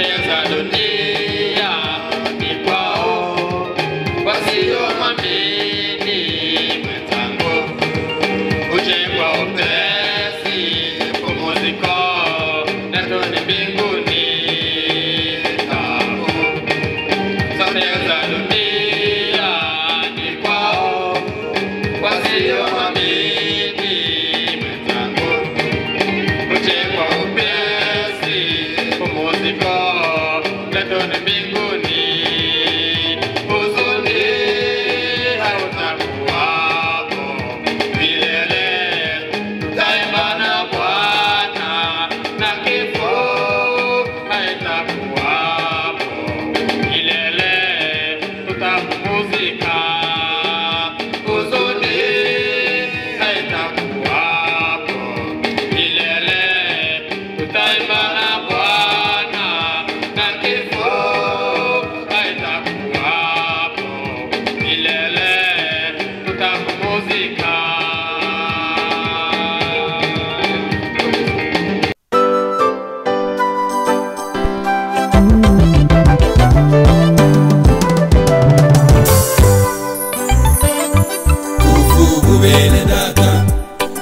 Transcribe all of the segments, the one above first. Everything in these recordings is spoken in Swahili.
za dunia ni kwao, wasiomwamini mwenzangu. Ujengwa upesi pumziko, letu ni mbinguni tamu. Zote za dunia ni kwao, wasiomwamini mwenzangu. Ujengwa upesi pumziko, letu ni mbinguni. Huzuni hautakuwapo milele, tutaimba na Bwana, na kifo haitakuwapo milele, tutapumzika. Huzuni haitakuwapo milele, tutaimba na Bwana, na kifo haitakuwapo milele, tutapumzika. Kuvuga bene data,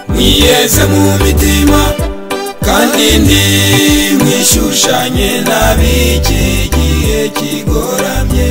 mwiyeze mu mitima, kandi ndi mwishushanye n'ab'iki gihe kigoramye.